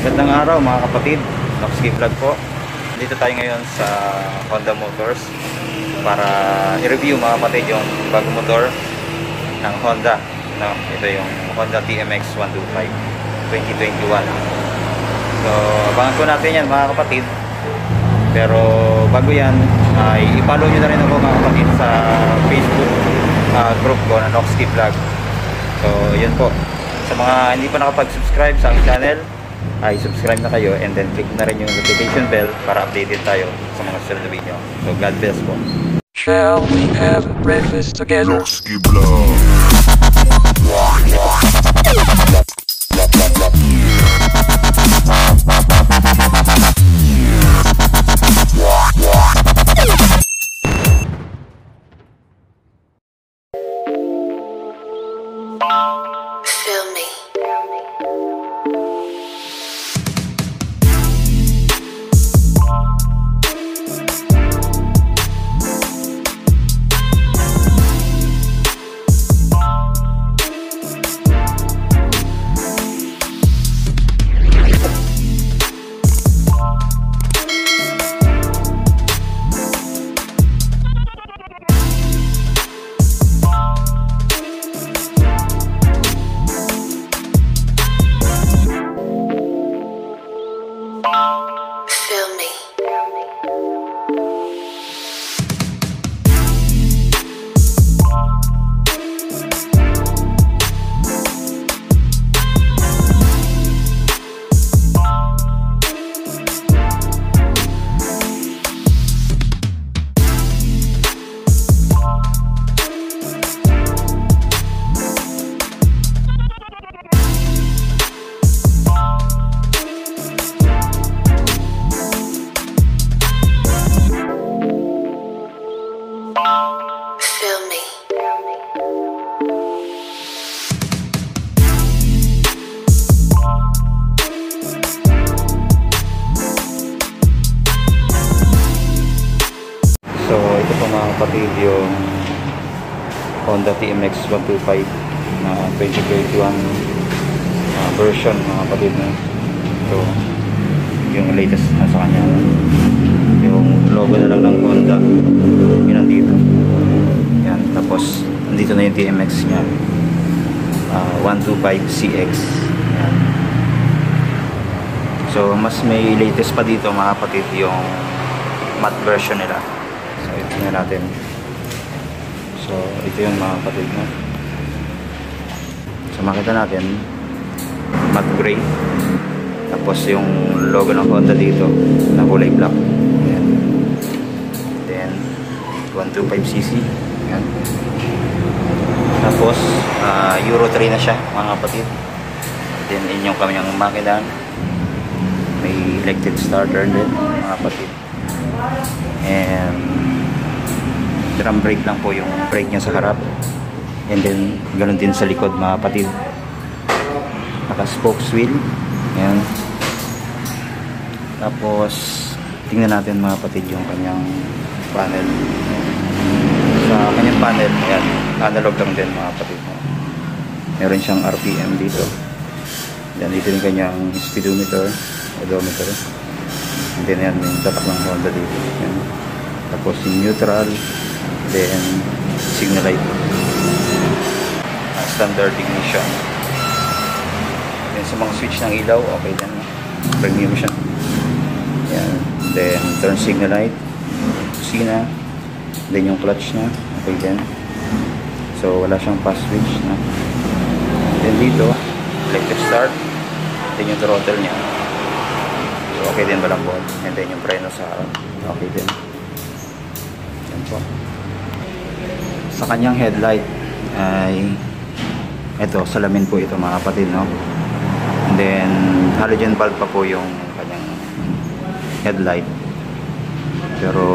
Magandang araw mga kapatid, Noxky Vlog po. Dito tayo ngayon sa Honda Motors para i-review mga kapatid yung bagong motor ng Honda, no? Ito yung Honda TMX 125 2021. So abangan po natin yan mga kapatid. Pero bago yan ay i-follow nyo na rin ako mga kapatid sa Facebook group ko na Noxky Vlog. So yun po, sa mga hindi pa nakapag-subscribe sa aking channel ay subscribe na kayo and then click na rin yung notification bell para updated tayo sa mga susunod na video. So God bless po. Shall we have breakfast together? Noxky Vlog. Feel me. Feel me. Feel me. So ito po mga kapatid yung Honda TMX 125 na 2021 version mga kapatid na. So yung latest na sa kanya, yung logo na lang ng Honda yun nandito. Yan, tapos nandito na yung TMX nya 125CX. Yan. So mas may latest pa dito mga kapatid yung matte version nila. So ito na natin. So ito yung mga kapatid na. So makita natin matte gray, tapos yung logo ng Honda dito na kulay black. Ayan. Then 125cc. Ayan. Tapos Euro 3 na siya mga kapatid. Then inyong kanyang makina, may electric starter din mga kapatid. And drum brake lang po yung brake niya sa harap. And then ganun din sa likod mga kapatid. Naka spokes wheel. Ayan. Tapos tingnan natin mga kapatid yung kanyang panel. Sa kanyang panel, ayan, analog lang din mga kapatid. Meron siyang RPM dito. Then dito yung kanyang speedometer, odometer. And then ayan, may tatak ng Honda dito. Ayan. Tapos yung neutral, then signal light, standard ignition. Then sa mga switch ng ilaw, okay din, premium siya. Ayan. Then turn signal light, kusina, then yung clutch nya, okay din. So wala siyang fast switch na. Then dito electric start, then yung throttle nya, so okay din, malambot. And then yung preno sa harap, okay din. Yan po. Sa kanyang headlight ay ito, salamin po ito mga kapatid, no? And then halogen bulb pa po yung kanyang headlight. Pero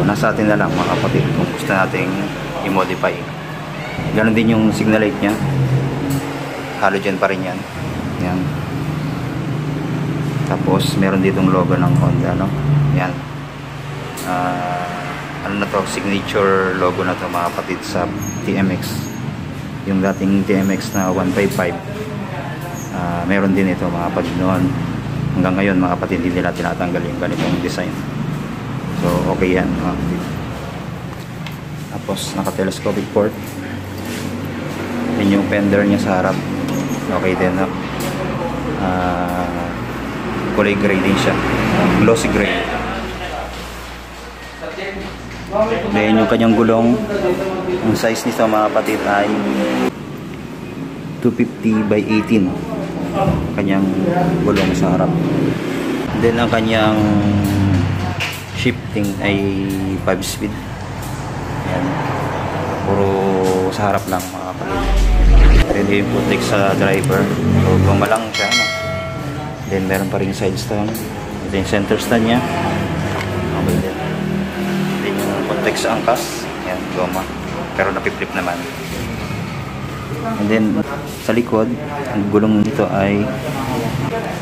nasa atin na lang mga kapatid kung gusto nating i-modify. Ganon din yung signal light nya, halogen pa rin yan. Yan. Tapos meron ditong logo ng Honda, no? Yan. Ano na to, signature logo na to mga kapatid sa TMX. Yung dating TMX na 155, meron din ito mga kapatid noon. hanggang ngayon mga kapatid hindi nila tinatanggal yung ganitong design. So okay yan mga kapatid. Tapos naka telescopic port. Yun yung fender niya sa harap. Okay din, no? Kulay gray din siya, glossy gray. Then yung kanyang gulong, ang size nito mga kapatid ay 250 by 18 kanyang gulong sa harap. Then ang kanyang shifting ay 5 speed. Ayan. Puro sa harap lang mga kapatid. Pwede yung putik sa driver, so gumalang siya, no? Then meron pa rin side stand. Ito yung center stand nya. Okay din. Then yung putik sa angkas. Ayan, goma, pero napiflip naman. And then sa likod, ang gulong nito ay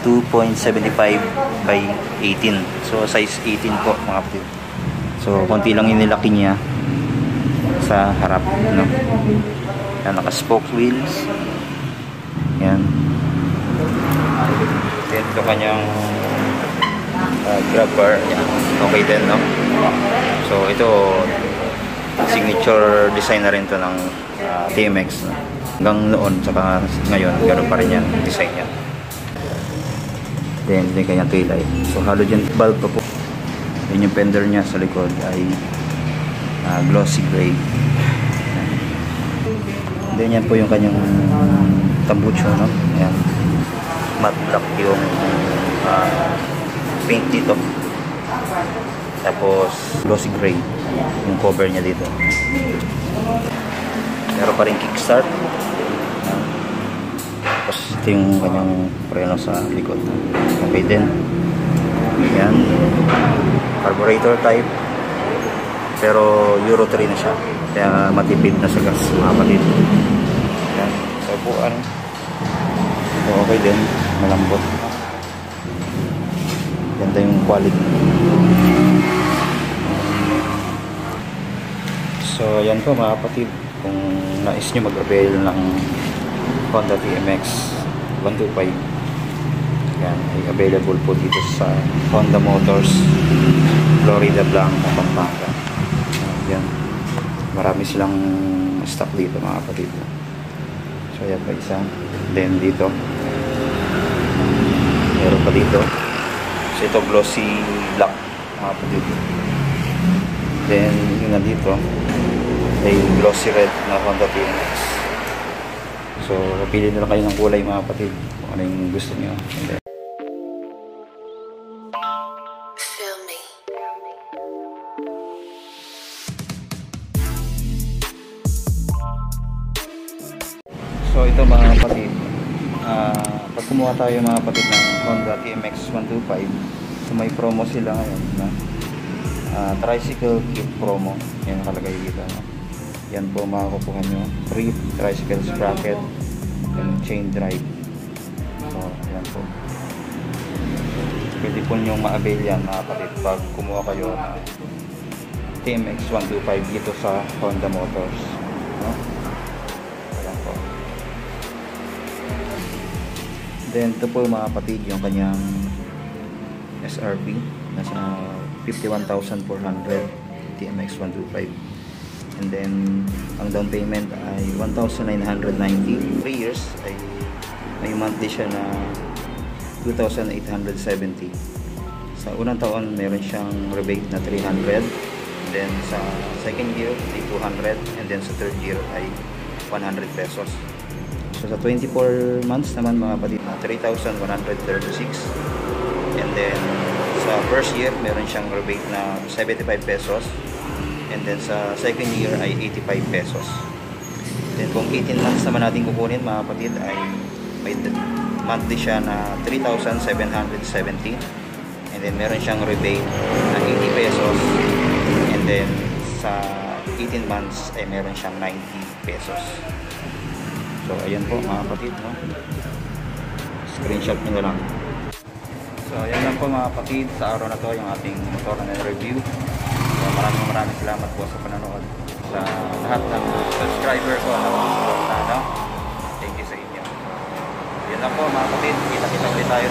2.75 by 18. So size 18 po mga kapatid. So konti lang yung nilaki niya sa harap, no? Yan, naka-spoke wheels. Yan. Then ito kanyang grab bar. Yan. Okay din, no? So ito signature design na rin to ng TMX, no? Hanggang noon saka ngayon ganoon pa rin yan design niya. Then yung kanyang taillight. So halogen bulb pa po. Then yung fender niya sa likod ay glossy gray. Then yan po yung kanyang tambucho, no? Ayan. Matte black yung paint dito. Tapos glossy gray yung cover niya dito. Meron pa rin kickstart. Tapos ito yung kanyang preno sa likod. Okay din. Ayan. Carburetor type. Pero Euro 3 na siya. Kaya matipid na sa gas mga kapatid. Yan. Sa upuan, so okay din, malambot. Ganda yung quality. So yan po mga kapatid, kung nais nyo mag-avail ng Honda TMX 125, yan ay available po dito sa Honda Motors Florida Blanca, Pampanga. Yan, marami silang stock dito mga kapatid. So yan pa isa. Then dito meron pa dito. So ito glossy black mga kapatid. Then yung nandito ay glossy red na Honda TMX. So pili na lang kayo ng kulay mga kapatid kung ano yung gusto nyo. Feel me. So ito mga kapatid, pag kumuha tayo mga kapatid ng Honda TMX 125, so may promo sila ngayon na tricycle kit promo. Yan nakalagay dito, no? Yan po makakukuha nyo, free tricycle sprocket and chain drive. So yan po, pwede po nyo ma-avail yan mga kapatid pag kumuha kayo ng TMX 125 dito sa Honda Motors, no? Then ito po mga kapatid yung kanyang SRP, nasa 51,400 TMX 125. And then ang down payment ay 1,990. 3 years ay may monthly siya na 2,870. Sa unang taon meron siyang rebate na 300. Then sa second year ay 200. And then sa third year ay 100 pesos. So sa 24 months naman mga kapatid, 3,136. And then sa first year meron siyang rebate na 75 pesos. And then sa second year ay 85 pesos. Then kung 18 months naman natin kukunin mga kapatid, ay may monthly siya na 3,770. And then meron siyang rebate na 80 pesos. And then sa 18 months ay meron siyang 90 pesos. So ayan po mga kapatid, no? Screenshot nyo na lang. So ayan lang po mga kapatid, sa araw na to yung ating motor na review. So maraming salamat po sa panonood, sa lahat ng subscriber ko na suporta, no? Thank you sa inyo. Ayan lang po mga kapatid, kita-kita ulit tayo